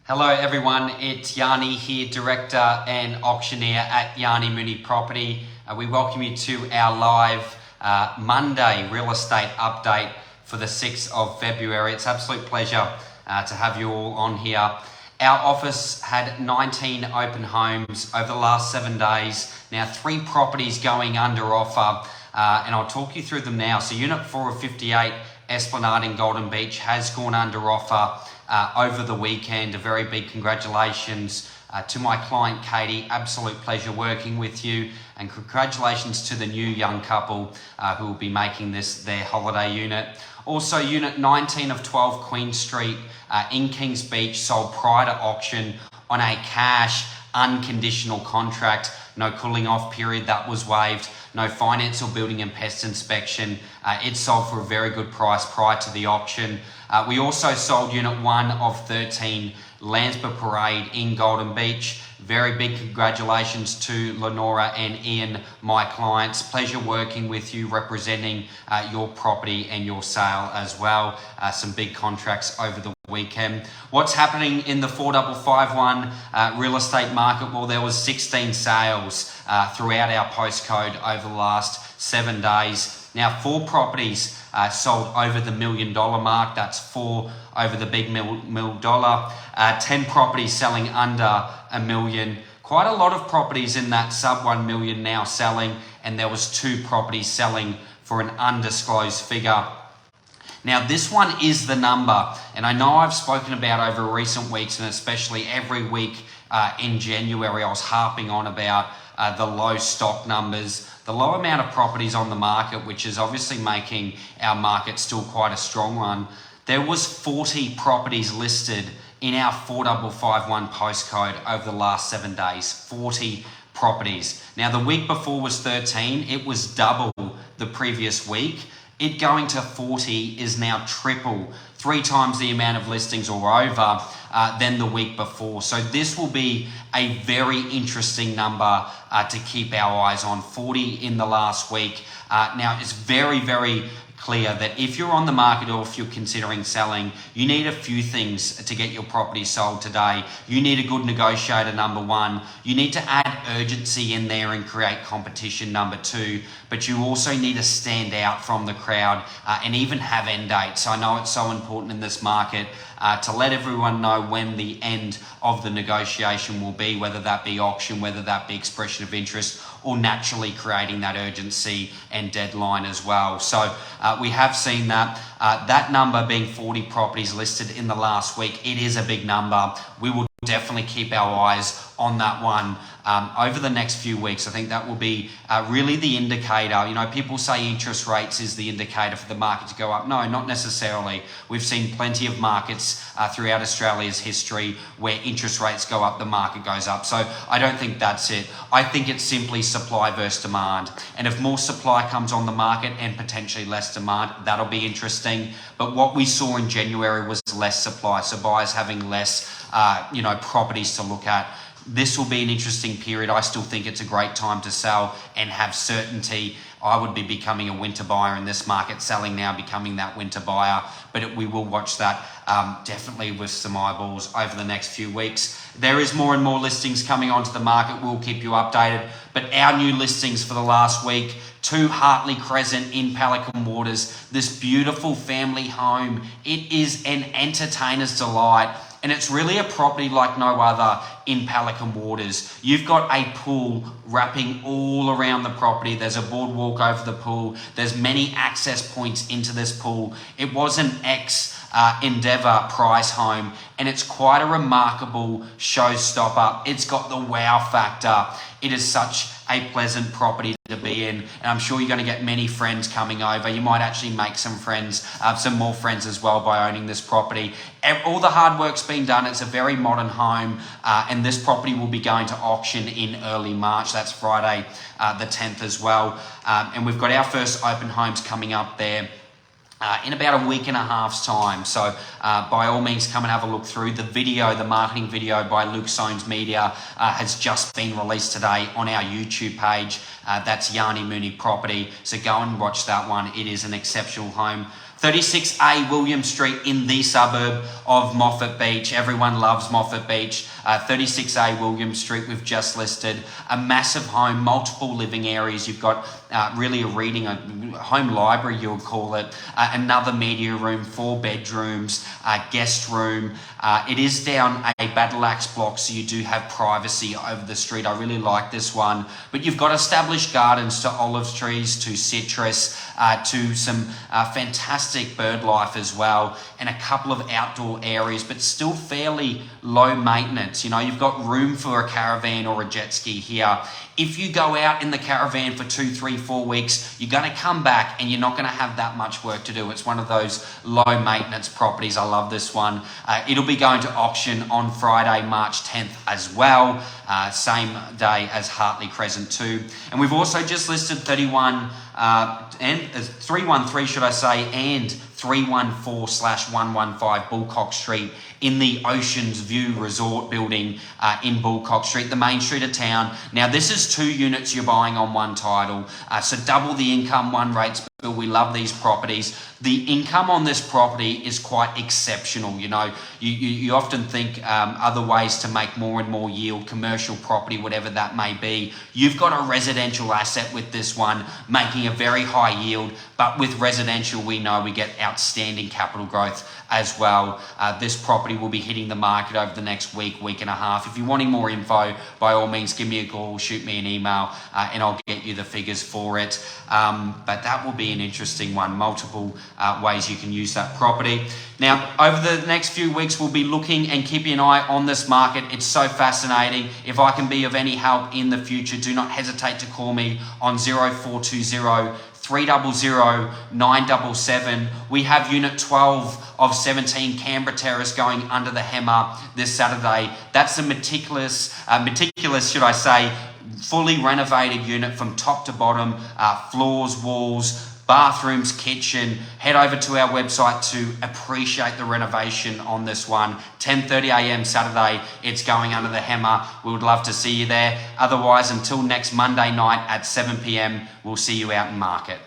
Hello everyone, it's Yanni here, Director and Auctioneer at Yanni Mooney Property. We welcome you to our live Monday real estate update for the 6th of February. It's an absolute pleasure to have you all on here. Our office had 19 open homes over the last 7 days. Now 3 properties going under offer and I'll talk you through them now. So Unit 4 of 58 Esplanade in Golden Beach has gone under offer over the weekend. A very big congratulations to my client Katie. Absolute pleasure working with you, and congratulations to the new young couple who will be making this their holiday unit. Also, Unit 19 of 12 Queen Street in Kings Beach sold prior to auction on a cash unconditional contract. No cooling off period, that was waived. No finance or building and pest inspection. It sold for a very good price prior to the auction. We also sold Unit 1 of 13 Landsborough Parade in Golden Beach. Very big congratulations to Lenora and Ian, my clients. Pleasure working with you, representing your property and your sale as well. Some big contracts over the weekend. What's happening in the 4551 real estate market? Well, there was 16 sales throughout our postcode over the last 7 days. Now 4 properties sold over the $1 million mark. That's 4 over the big mil dollar. 10 properties selling under $1 million. Quite a lot of properties in that sub 1 million now selling, and there was 2 properties selling for an undisclosed figure. Now this one is the number, and I know I've spoken about over recent weeks, and especially every week in January, I was harping on about the low stock numbers, the low amount of properties on the market, which is obviously making our market still quite a strong one. There was 40 properties listed in our 4551 postcode over the last 7 days, 40 properties. Now the week before was 13, it was double the previous week. It going to 40 is now triple, 3 times the amount of listings or over than the week before. So this will be a very interesting number to keep our eyes on. 40 in the last week. Now it's very, very clear that if you're on the market or if you're considering selling, you need a few things to get your property sold today. You need a good negotiator, number 1. You need to add urgency in there and create competition, number 2. But you also need to stand out from the crowd and even have end dates. I know it's so important in this market to let everyone know when the end of the negotiation will be, whether that be auction, whether that be expression of interest, or naturally creating that urgency and deadline as well. So we have seen that. That number being 40 properties listed in the last week, it is a big number. We will definitely keep our eyes on that one over the next few weeks. I think that will be really the indicator. You know, people say interest rates is the indicator for the market to go up. No, not necessarily. We've seen plenty of markets throughout Australia's history where interest rates go up, the market goes up. So I don't think that's it. I think it's simply supply versus demand. And if more supply comes on the market and potentially less demand, that'll be interesting. But what we saw in January was less supply. So buyers having less properties to look at. This will be an interesting period. I still think it's a great time to sell and have certainty. I would be becoming a winter buyer in this market, selling now, becoming that winter buyer. But we will watch that definitely with some eyeballs over the next few weeks. There is more and more listings coming onto the market. We'll keep you updated. But our new listings for the last week, 2 Hartley Crescent in Pelican Waters. This beautiful family home. It is an entertainer's delight. And it's really a property like no other in Pelican Waters. You've got a pool wrapping all around the property. There's a boardwalk over the pool. There's many access points into this pool. It was an Endeavour prize home, and it's quite a remarkable showstopper. It's got the wow factor. It is such a pleasant property to be in, and I'm sure you're going to get many friends coming over. You might actually make some friends, some more friends as well by owning this property. All the hard work's been done. It's a very modern home, and this property will be going to auction in early March. That's Friday the 10th as well, and we've got our first open homes coming up there in about a week and a half's time. So by all means, come and have a look through. The video, the marketing video by Luke Soames Media has just been released today on our YouTube page. That's Yanni Mooney Property. So go and watch that one. It is an exceptional home. 36A William Street in the suburb of Moffat Beach. Everyone loves Moffat Beach. 36A William Street, we've just listed. A massive home, multiple living areas. You've got really a reading, a home library, you would call it. Another media room, 4 bedrooms, guest room. It is down a battle axe block, so you do have privacy over the street. I really like this one. But you've got established gardens to olive trees, to citrus, to some fantastic bird life as well, and a couple of outdoor areas, but still fairly low maintenance. You know, you've got room for a caravan or a jet ski here. If you go out in the caravan for 2, 3, 4 weeks, you're going to come back and you're not going to have that much work to do. It's one of those low maintenance properties. I love this one. It'll be going to auction on Friday, March 10th as well. Same day as Hartley Crescent 2. And we've also just listed 313, should I say, and 314/115 Bullcock Street in the Oceans View Resort building in Bullcock Street, the main street of town. Now, this is 2 units you're buying on one title, so double the income, one rates bill. We love these properties. The income on this property is quite exceptional. You know, you often think other ways to make more and more yield, commercial property, whatever that may be. You've got a residential asset with this one, making a very high yield, but with residential, we know we get outstanding capital growth as well. This property will be hitting the market over the next week, week and a half. If you're wanting more info, by all means, give me a call, shoot me an email, and I'll get you the figures for it. But that will be an interesting one. Multiple ways you can use that property. Now, over the next few weeks, we'll be looking and keeping an eye on this market. It's so fascinating. If I can be of any help in the future, do not hesitate to call me on 0420 300 977. We have Unit 12 of 17 Canberra Terrace going under the hammer this Saturday. That's a meticulous, should I say, fully renovated unit from top to bottom, floors, walls, bathrooms, kitchen. Head over to our website to appreciate the renovation on this one. 10:30 a.m. Saturday, it's going under the hammer. We would love to see you there. Otherwise, until next Monday night at 7 p.m, we'll see you out in market.